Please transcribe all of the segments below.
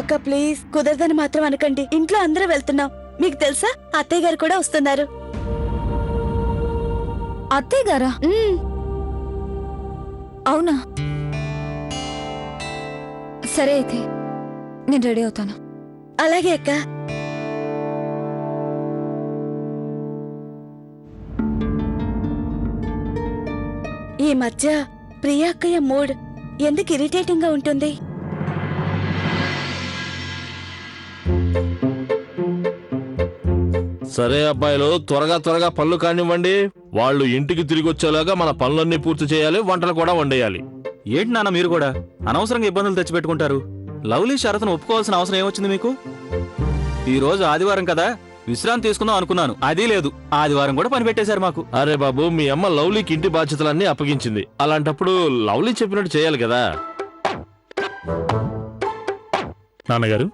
అక్క ప్లీజ్ కుదరదని మాత్రం అనకండి. ఇంట్లో అందరూ వెళ్తున్నాం. మీకు తెలుసా అత్తయ్య గారు కూడా వస్తున్నారు. అత్తయ్య గారా? అవునా? సరే అయితే నేను రెడీ అవుతాను. అలాగే అక్క. ఈ మధ్య ప్రియా అక్కయ్య మూడ్ ఎందుకు ఇరిటేటింగ్ గా ఉంటుంది? సరే అబ్బాయిలు, త్వరగా పనులు కానివ్వండి. వాళ్ళు ఇంటికి తిరిగి వచ్చేలాగా మన పనులన్నీ పూర్తి చేయాలి, వంటలు కూడా వండేయాలి. ఏంటి నాన్న మీరు కూడా అనవసరంగా ఇబ్బందులు తెచ్చిపెట్టుకుంటారు? లవ్లీ షరతును ఒప్పుకోవాల్సిన అవసరం ఏమొచ్చింది మీకు? ఈ రోజు ఆదివారం కదా, విశ్రాంతి తీసుకుందాం అనుకున్నాను. అది లేదు, ఆదివారం కూడా పని పెట్టేశారు మాకు. అరే బాబు, మీ అమ్మ లవ్లీకి ఇంటి బాధ్యతలన్నీ అప్పగించింది. అలాంటప్పుడు లవ్లీ చెప్పినట్టు చేయాలి కదా. నాన్నగారు,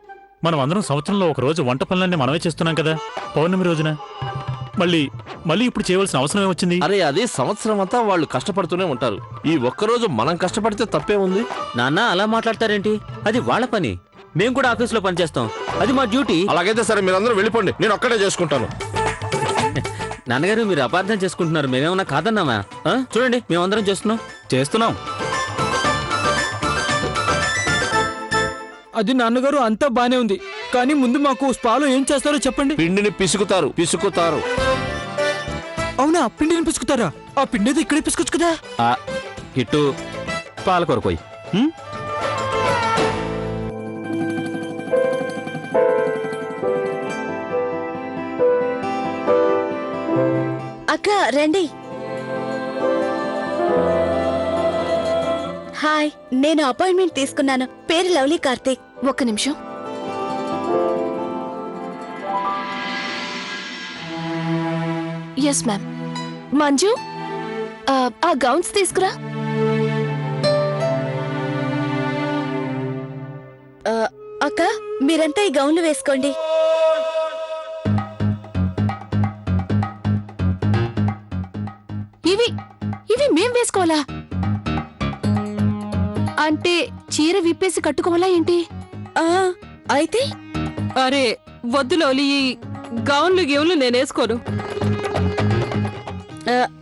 మనం అందరం సంవత్సరంలో ఒక రోజు వంట పనులన్నీ మనమే చేస్తున్నాం కదా, పౌర్ణమి రోజున. మళ్ళీ ఇప్పుడు చేయవలసిన అవసరం ఏమొచ్చింది? అరే అది సంవత్సరం అంతా వాళ్ళు కష్టపడుతూనే ఉంటారు. ఈ ఒక్కరోజు మనం కష్టపడితే తప్పే ఉంది. నాన్న అలా మాట్లాడతారేంటి? అది వాళ్ళ పని. మేము కూడా ఆఫీసులో పనిచేస్తాం, అది మా డ్యూటీ. అలాగైతే సరే, మీరందరూ వెళ్ళిపోండి, నేను ఒక్కడే చేసుకుంటాను. నాన్నగారు మీరు అపార్థం చేసుకుంటున్నారు. మేమేమన్నా కాదన్నామా? చూడండి, మేమందరం చేస్తున్నాం. అది నాన్నగారు అంతా బానే ఉంది, కానీ ముందు మాకు స్పాలో ఏం చేస్తారో చెప్పండి. పిండిని పిసుకుతారు. అవునా? పిండిని పిసుకుతారా? ఆ పిండి ఏదో ఇక్కడే పిసుకొచ్చు కదా. కిట్టు, పాలకూర పోయి. అక్క రండి. హాయ్, నేను అపాయింట్మెంట్ తీసుకున్నాను. పేరు లవ్లీ కార్తీక్. ఒక్క నిమిషం. Yes ma'am. మంజు, ఆ గౌన్స్ తీసుకురా. అక్క మీరంతా ఈ గౌన్లు వేసుకోండి. ఇవి మేం వేసుకోవాలా? అంటే చీర విప్పేసి కట్టుకోవాలా ఏంటి? అయితే అరే వద్దులోలి, ఈ గౌన్లు నేనేసుకోను.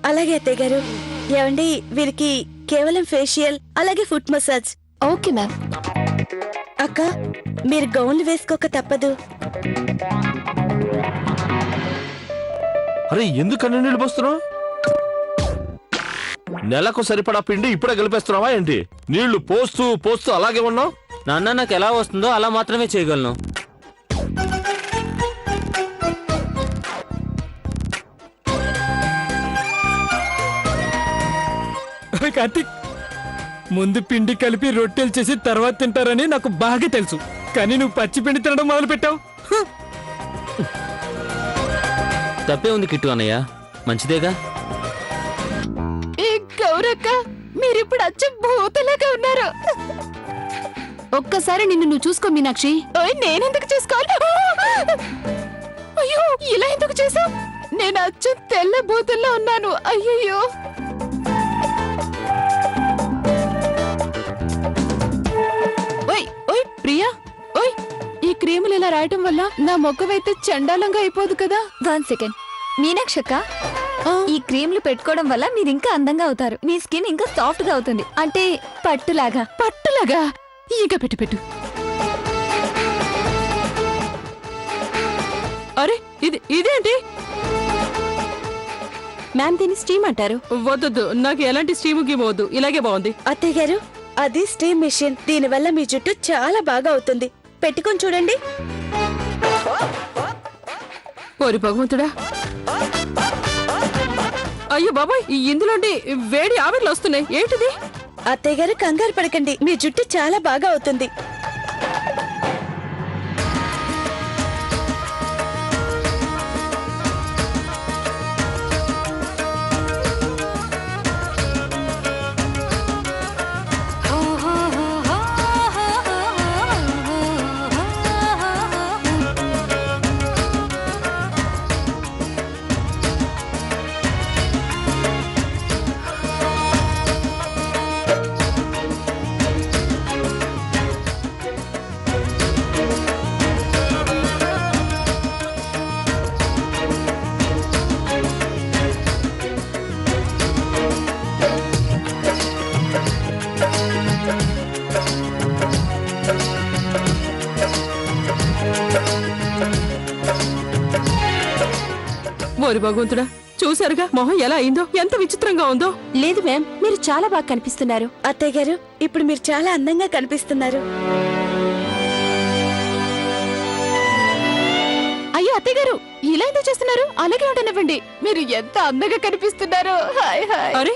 అలాగే అత్తయ్య గారు. ఏమండి, వీరికి కేవలం ఫేషియల్ అలాగే ఫుట్ మసాజ్. Okay ma'am. అక్క మీరు గౌన్లు వేసుకోక తప్పదు. అరే ఎందుకన్నా నీళ్ళు పోస్తున్నావు? నెలకు సరిపడా పిండి ఇప్పుడే కలిపేస్తున్నావా ఏంటి? నీళ్లు పోస్తూ అలాగే ఉన్నావు. నాన్న నాకు ఎలా వస్తుందో అలా మాత్రమే చేయగలను. కార్తీక్, ముందు పిండి కలిపి రొట్టెలు చేసి తర్వాత తింటారని నాకు బాగా తెలుసు, కానీ నువ్వు పచ్చి పిండి తినడం మొదలు పెట్టావు. తప్పే ఉంది కిట్టు అన్నయ్య, మంచిదేగా. గౌరక్క, మీరిప్పుడు అచ్చం భూతలాగా ఉన్నారు. ఒక్కసారి నిన్ను నువ్వు చూసుకో మీనాక్షి. నేనెందుకు చూసుకోవాలి? అయ్యో, ఇలా ఎందుకు చేసావు? నేను అచ్చం తెల్ల భూతుల్లో ఉన్నాను. అయ్యయ్యో. ఓయ్ ప్రియా, ఓయ్, ఈ క్రీములు ఇలా రాయటం వల్ల నా మొక్కవైతే చండాలంగా అయిపోదు కదా. 1 సెకండ్. మీనాక్షక్క, ఈ క్రీమ్లు పెట్టుకోవడం వల్ల మీరు ఇంకా అందంగా అవుతారు. మీ స్కిన్ ఇంకా సాఫ్ట్ గా అవుతుంది, అంటే పట్టులాగా. ఇంకా పెట్టు. అరే ఇదేంటి? మ్యామ్ దీన్ని స్టీమ్ అంటారు. వద్దు, నాకు ఎలాంటి స్టీమ్ గీమ్ వద్దు, ఇలాగే బాగుంది. అత్తయ్య గారు, అది స్టీమ్ మిషన్. దీనివల్ల మీ జుట్టు చాలా బాగా అవుతుంది. పెట్టుకొని చూడండి. ఓరి భగవంతుడా, అయ్యో బాబాయ్, ఇందులోండి వేడి ఆవిర్లు వస్తున్నాయి. ఏంటిది? అత్తయ్య గారు కంగారు పడకండి, మీ జుట్టు చాలా బాగా అవుతుంది. భగవంతుడా, చూశారుగా మొహం ఎలా అయిందో, ఎంత విచిత్రంగా ఉందో. లేదు మ్యామ్, మీరు చాలా బాగా కనిపిస్తున్నారు. అత్తయ్య గారు ఇప్పుడు మీరు చాలా అందంగా కనిపిస్తున్నారు. అయ్యో అత్తయ్య గారు, ఇలా ఎందుకు చేస్తున్నారు? అలాగే ఉండనివ్వండి. మీరు ఎంత అందంగా కనిపిస్తున్నారు. Hi hi. అరే,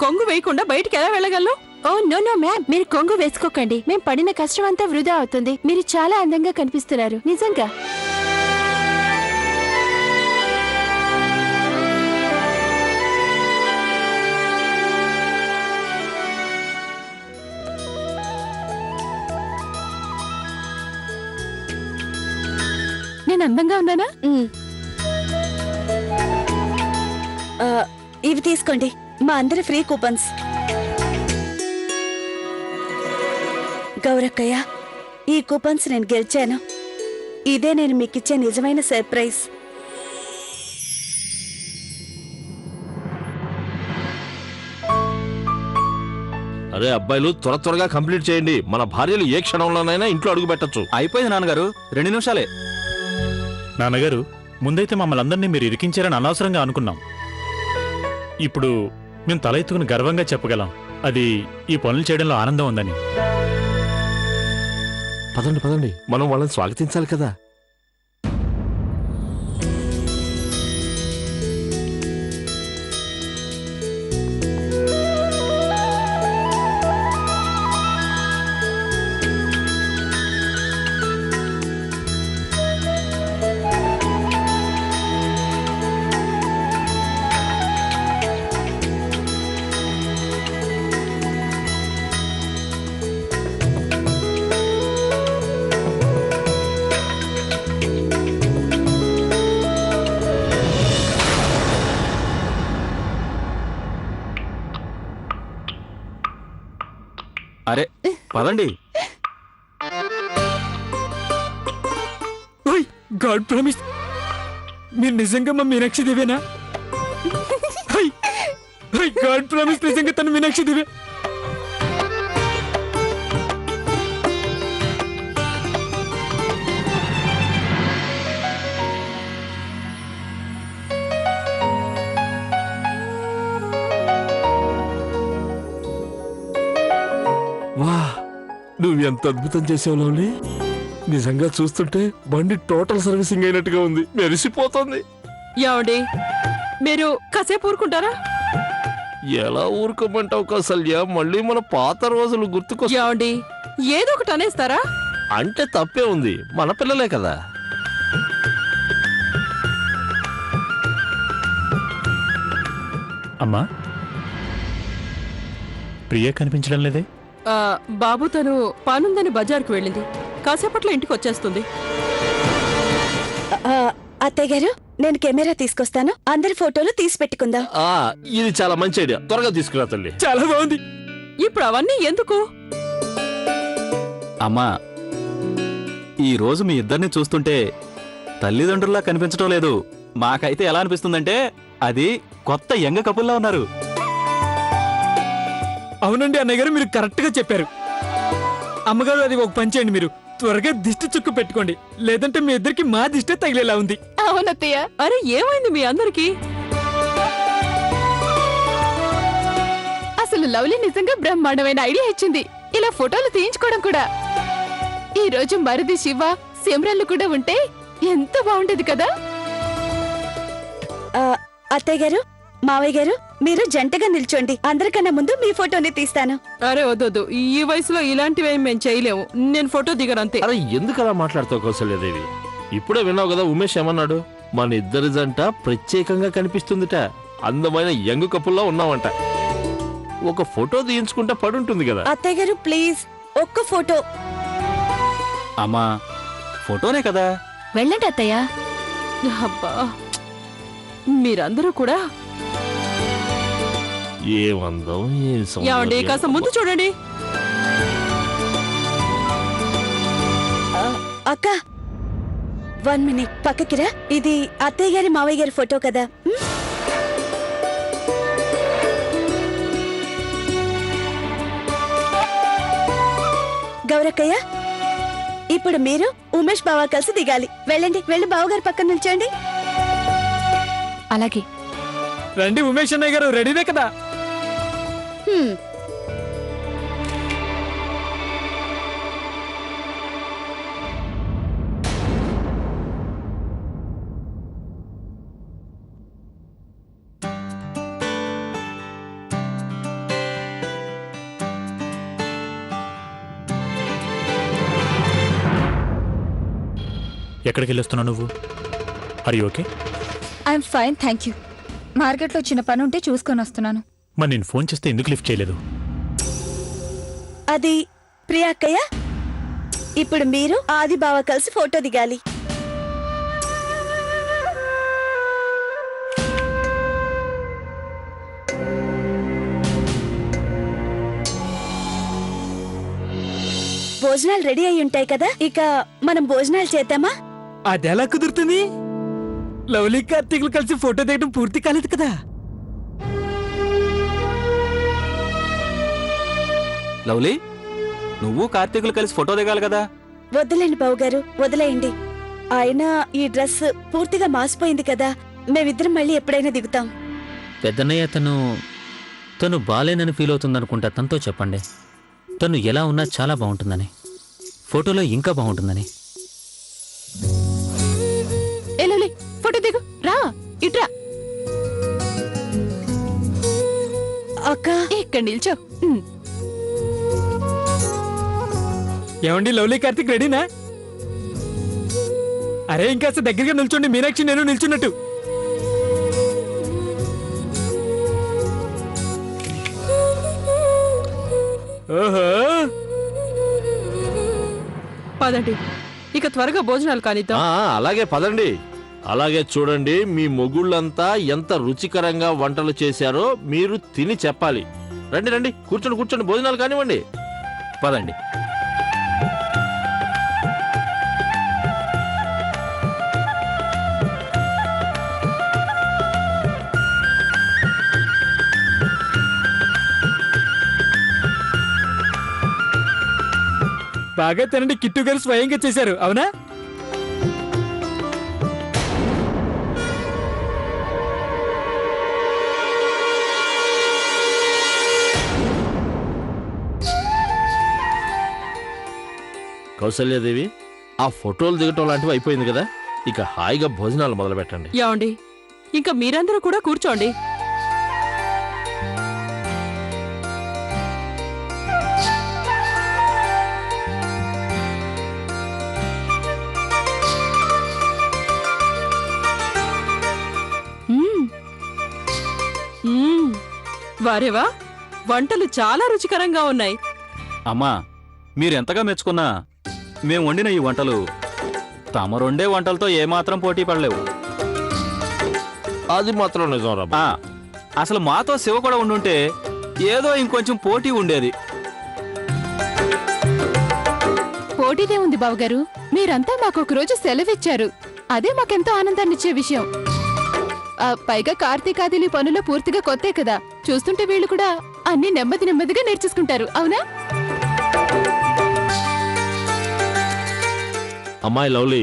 కొంగు వేయకుండా బయటికి ఎలా వెళ్ళగలను? ఓ నో నో మ్యామ్, మీరు కొంగు వేసుకోకండి. మేం పడిన కష్టం అంతా వృధా అవుతుంది. మీరు చాలా అందంగా కనిపిస్తున్నారు, నిజంగా. నేను అందంగా ఉన్నానా? ఇవి తీసుకోండి, మా అందరి ఫ్రీ కూపన్స్. గౌరక్కయ్య, ఈ కూపన్స్ నేను గెలిచాను. ఇదే నేను మీకిచ్చే నిజమైన సర్ప్రైజ్. అరే అబ్బాయిలు, త్వరగా కంప్లీట్ చేయండి. మన భార్యలు ఏ క్షణంలోనైనా ఇంట్లో అడుగు పెట్టచ్చు. అయిపోయింది నాన్నగారు, 2 నిమిషాలే. నాన్నగారు, ముందైతే మమ్మల్ని అందరినీ మీరు ఇరికించారని అనవసరంగా అనుకున్నాం. ఇప్పుడు మేము తల ఎత్తుకుని గర్వంగా చెప్పగలం, అది ఈ పనులు చేయడంలో ఆనందం ఉందని. పదండి, మనం వాళ్ళని స్వాగతించాలి కదా. అరే పదండి. ఓయ్ గాడ్ ప్రామిస్, మీరు నిజంగా మా మీనాక్షి దేవేనా? గాడ్ ప్రామిస్, నిజంగా తను మీనాక్షి దేవే. వా, నువ్వు ఎంత అద్భుతం చేసావు లవ్లీ. నిజంగా చూస్తుంటే బండి టోటల్ సర్వీసింగ్ అయినట్టుగా ఉంది, మెరిసిపోతుంది. ఏమండి, మీరు కాసేపు ఊరుకుంటారా? ఎలా ఊరుకోమంటావు కౌసల్య, మళ్ళీ మన పాత రోజులు గుర్తుకొస్తా. ఏమండి, ఏదో ఒకటి అనేస్తారా? అంటే తప్పే ఉంది, మన పిల్లలే కదా. అమ్మా, ప్రియ కనిపించడం లేదే? బాబు తను పనుందని బజార్కు వెళ్ళింది. కాసేపట్లో ఇంటికి వచ్చేస్తుంది. అత్తయ్య గారు, నేను కెమెరా తీసుకొస్తాను, అందరి ఫోటోలు తీసి పెట్టుకుందాం. ఇది చాలా మంచి ఐడియా, త్వరగా తీసుకురా తల్లి. చాలా బాగుంది. ఇప్పుడు అవన్నీ ఎందుకు? అమ్మా, ఈ రోజు మీ ఇద్దరిని చూస్తుంటే తల్లిదండ్రుల్లా కనిపించడం లేదు. మాకైతే ఎలా అనిపిస్తుందంటే అది కొత్త యంగ కపుల్లా ఉన్నారు. అవునండి అన్నయ్య గారు, మీరు కరెక్ట్ గా చెప్పారు. అమ్మగారు, అది ఒక పని చేయండి, మీరు త్వరగా దిష్టి చుక్కు పెట్టుకోండి, లేదంటే మీ ఇద్దరికి మా దిష్టే తగిలేలా ఉంది. అవునత్తయ్య. అరే ఏమైంది మీ అందరికి? అసలు లవ్లీ నిజంగా బ్రహ్మాండమైన ఐడియా ఇచ్చింది, ఇలా ఫోటోలు తీయించుకోవడం కూడా. ఈ రోజు మరిది శివ, సిమ్రన్లు కూడా ఉంటే ఎంత బాగుండేది కదా. అత్తయ్య గారు, మావయ్య గారు, మీరు జంటగా నిల్చోండి, అందరికన్నా ముందు మీ ఫోటోని తీస్తాను. అరే వద్దొద్దు, ఈ వయసులో ఇలాంటివి మేము చేయలేము. నేను ఫోటో దిగనంతే. అరే ఎందుకు అలా మాట్లాడుతావు కౌసల్యదేవి? ఇప్పుడే విన్నావు కదా ఉమేష్ ఏమన్నాడు? మన ఇద్దరి జంట ప్రత్యేకంగా కనిపిస్తుందిట, అందమైన యంగ్ కపుల్లా ఉన్నావంట. ఒక ఫోటో తీయించుకుంటే పడుంటుంది కదా. అత్తయ్య గారు ప్లీజ్, ఒక్క ఫోటో. అమ్మా, ఫోటోనే కదా. వెళ్ళండి అత్తయ్య. అబ్బా, మీరందరూ కూడా. ఏమందం, ఏం ఏమండి, సౌందర్యం. కాస్త ముందు చూడండి. అక్క, 1 మినిట్ పక్కకిరా. ఇది అత్తయ్య గారి మావయ్య గారి ఫోటో కదా. గౌరక్కయ్య, ఇప్పుడు మీరు ఉమేష్ బావ కలిసి దిగాలి. వెళ్ళండి, వెళ్ళి బావగారి పక్కన నిల్చోండి. అలాగే. రండి ఉమేష్ అన్నయ్య గారు, రెడీనే కదా? హ్మ్. ఎక్కడికి వెళ్ళొస్తున్నావు నువ్వు? అరి okay? I'm fine, thank you. మార్కెట్లో చిన్న పని ఉంటే చూసుకొని వస్తున్నాను. మరి నేను ఫోన్ చేస్తే ఎందుకు లిఫ్ట్ చేయలేదు? అది ప్రియా అక్కయ్య, ఇప్పుడు మీరు ఆది బావ కలిసి ఫోటో దిగాలి. భోజనాలు రెడీ అయి ఉంటాయి కదా, ఇక మనం భోజనాలు చేద్దామా? అదెలా కుదురుతుంది? లవ్లీ కార్తీకులు కలిసి ఫోటో దిగడం పూర్తి కాలేదు కదా. లవ్లీ, నువ్వు కార్తీకులు కలిసి ఫోటో దిగాలి కదా. వద్దులేండి బావగారు, వదిలేయండి. ఆయన ఈ డ్రెస్ పూర్తిగా మాసిపోయింది కదా, మేమిద్దరం మళ్ళీ ఎప్పుడైనా దిగుతాం. పెద్దన్నయ్య తను బాలేనని ఫీల్ అవుతుందనుకుంటా. తనతో చెప్పండి, తను ఎలా ఉన్నా చాలా బాగుంటుందని, ఫోటోలో ఇంకా బాగుంటుందని. ఏ లవ్లీ, ఫోటో దిగు, రా ఇట్రా. అక్క ఇక్కడ నిల్చో. ఏమండి లవ్లీ కార్తీక్ రెడీనా? అరే ఇంకాస్త దగ్గరగా నిల్చోండి, మీనాక్షి నేను నిల్చున్నట్టు. ఓహో, పదండి, ఇక త్వరగా భోజనాలు కానిద్దాం. అలాగే పదండి. అలాగే చూడండి, మీ మొగుళ్ళంతా ఎంత రుచికరంగా వంటలు చేశారో మీరు తిని చెప్పాలి. రండి రండి, కూర్చోండి కూర్చోండి, భోజనాలు కానివ్వండి. పదండి. బాగా తినండి, కిట్టు గారు స్వయంగా చేశారు, అవునా? కౌసల్యాదేవి, ఆ ఫోటోలు దిగటం లాంటివి అయిపోయింది కదా, ఇక హాయిగా భోజనాలు మొదలు పెట్టండి. ఏమండి, ఇంకా మీరందరూ కూడా కూర్చోండి. వారేవా, వంటలు చాలా రుచికరంగా ఉన్నాయి. అమ్మా, మీరెంతగా మెచ్చుకున్నా మేం వండిన ఈ వంటలు తమరొండే వంటలతో ఏమాత్రం పోటీ పడలేవు. అది మాత్రం నిజం రా. అసలు మాతో శివ కూడా ఉండుంటే ఏదో ఇంకొంచెం పోటీ ఉండేది. పోటీదే ఉంది బావగారు, మీరంతా మాకు ఒక రోజు సెలవిచ్చారు. అదే మాకెంతో ఆనందాన్నిచ్చే విషయం. పైగా కార్తీకాదిలి పనులు పూర్తిగా కొత్తే కదా, చూస్తుంటే వీళ్ళు కూడా అన్ని నెమ్మది నెమ్మదిగా నేర్చేసుకుంటారు, అవునా? అమ్మాయి లవ్లీ,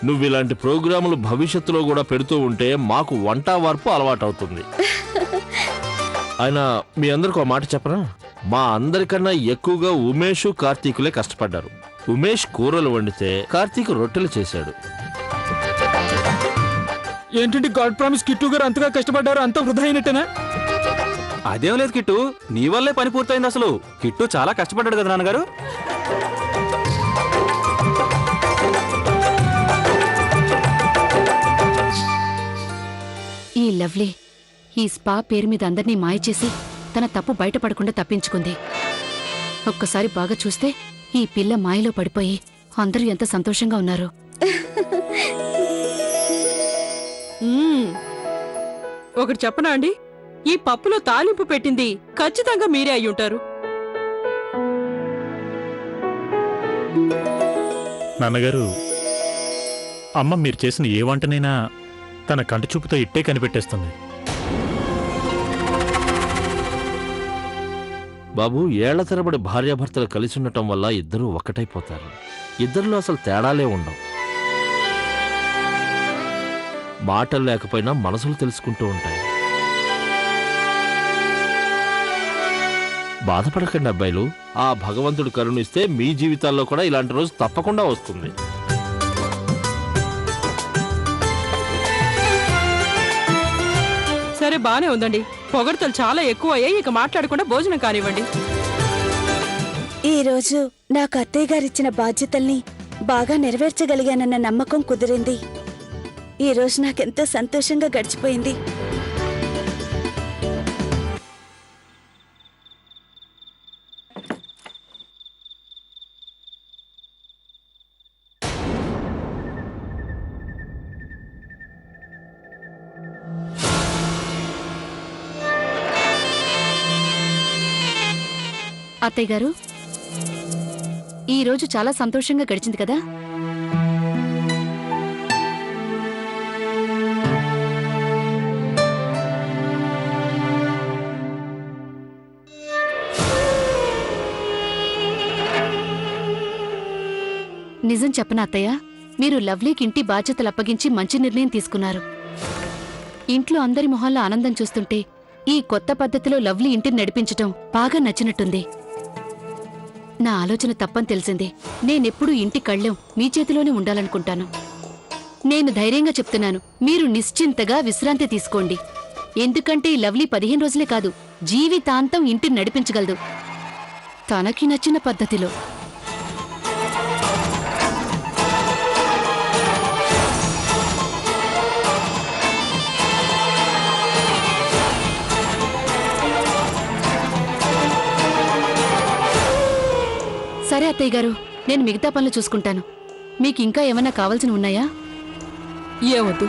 నువ్వు ఇలాంటి ప్రోగ్రాములు భవిష్యత్తులో కూడా పెడుతూ ఉంటే మాకు వంట వార్పు అలవాటవుతుంది. ఆయన మీ అందరికి ఒక మాట చెప్పరా, మా అందరికన్నా ఎక్కువగా ఉమేష్ కార్తీకులే కష్టపడ్డారు. ఉమేష్ కూరలు వండితే కార్తీక్ రొట్టెలు చేశాడు. ఏంటంటే గాడ్ ప్రామిస్ కిట్టు గారు అంతగా కష్టపడ్డారు, అంతా వృధా అయినట్టేనా? అదేం లేదు కిట్టు, నీ వల్లే పని పూర్తయింది. అసలు కిట్టు చాలా కష్టపడ్డాడు కదా నాన్నగారు. ఈ లవ్లీ ఈ స్పా పేరు మీద అందర్నీ మాయ చేసి తన తప్పు బయటపడకుండా తప్పించుకుంది. ఒక్కసారి బాగా చూస్తే ఈ పిల్ల మాయలో పడిపోయి అందరూ ఎంత సంతోషంగా ఉన్నారు. ఒకటి చెప్పనా అండి, ఈ పప్పులో తాలింపు పెట్టింది ఖచ్చితంగా మీరే అయ్యుంటారు. నాన్నగారు, అమ్మ మీరు చేసిన ఏ వంటనైనా తన కంటి చూపుతో ఇట్టే కనిపెట్టేస్తుంది. బాబు, ఏళ్ల తరబడి భార్యాభర్తలు కలిసి ఉండటం వల్ల ఇద్దరూ ఒక్కటైపోతారు. ఇద్దరిలో అసలు తేడాలే ఉండవు. మాటలు లేకపోయినా మనసులు తెలుసుకుంటూ ఉంటాయి. బాధపడకండి అబ్బాయిలు, ఆ భగవంతుడు కరుణిస్తే మీ జీవితాల్లో కూడా ఇలాంటి రోజు తప్పకుండా వస్తుంది. సరే బానే ఉందండి. పొగడ్తలు చాలా ఎక్కువ అయ్యాయి. ఇక మాట్లాడకుండా భోజనం కానివ్వండి. ఈ రోజు నాకు అత్తయ్య గారిచ్చిన బాధ్యతల్ని బాగా నెరవేర్చగలిగానన్న నమ్మకం కుదిరింది. ఈ రోజు నాకెంతో సంతోషంగా గడిచిపోయింది. అత్తయ్య గారు, ఈ రోజు చాలా సంతోషంగా గడిచింది కదా? నిజం చెప్పనా అత్తయ్య, మీరు లవ్లీకి ఇంటి బాధ్యతలు అప్పగించి మంచి నిర్ణయం తీసుకున్నారు. ఇంట్లో అందరి మొహాల్లో ఆనందం చూస్తుంటే ఈ కొత్త పద్ధతిలో లవ్లీ ఇంటిని నడిపించటం బాగా నచ్చినట్టుంది. నా ఆలోచన తప్పని తెలిసింది. నేనెప్పుడూ ఇంటి కళ్ళెం మీ చేతిలోనే ఉండాలనుకుంటాను. నేను ధైర్యంగా చెప్తున్నాను, మీరు నిశ్చింతగా విశ్రాంతి తీసుకోండి. ఎందుకంటే ఈ లవ్లీ 15 రోజులే కాదు, జీవితాంతం ఇంటిని నడిపించగలదు, తనకి నచ్చిన పద్ధతిలో. సరే అత్తయ్య గారు, నేను మిగతా పనులు చూసుకుంటాను. మీకింకా ఏమన్నా కావాల్సి ఉన్నాయా? ఏవద్దు.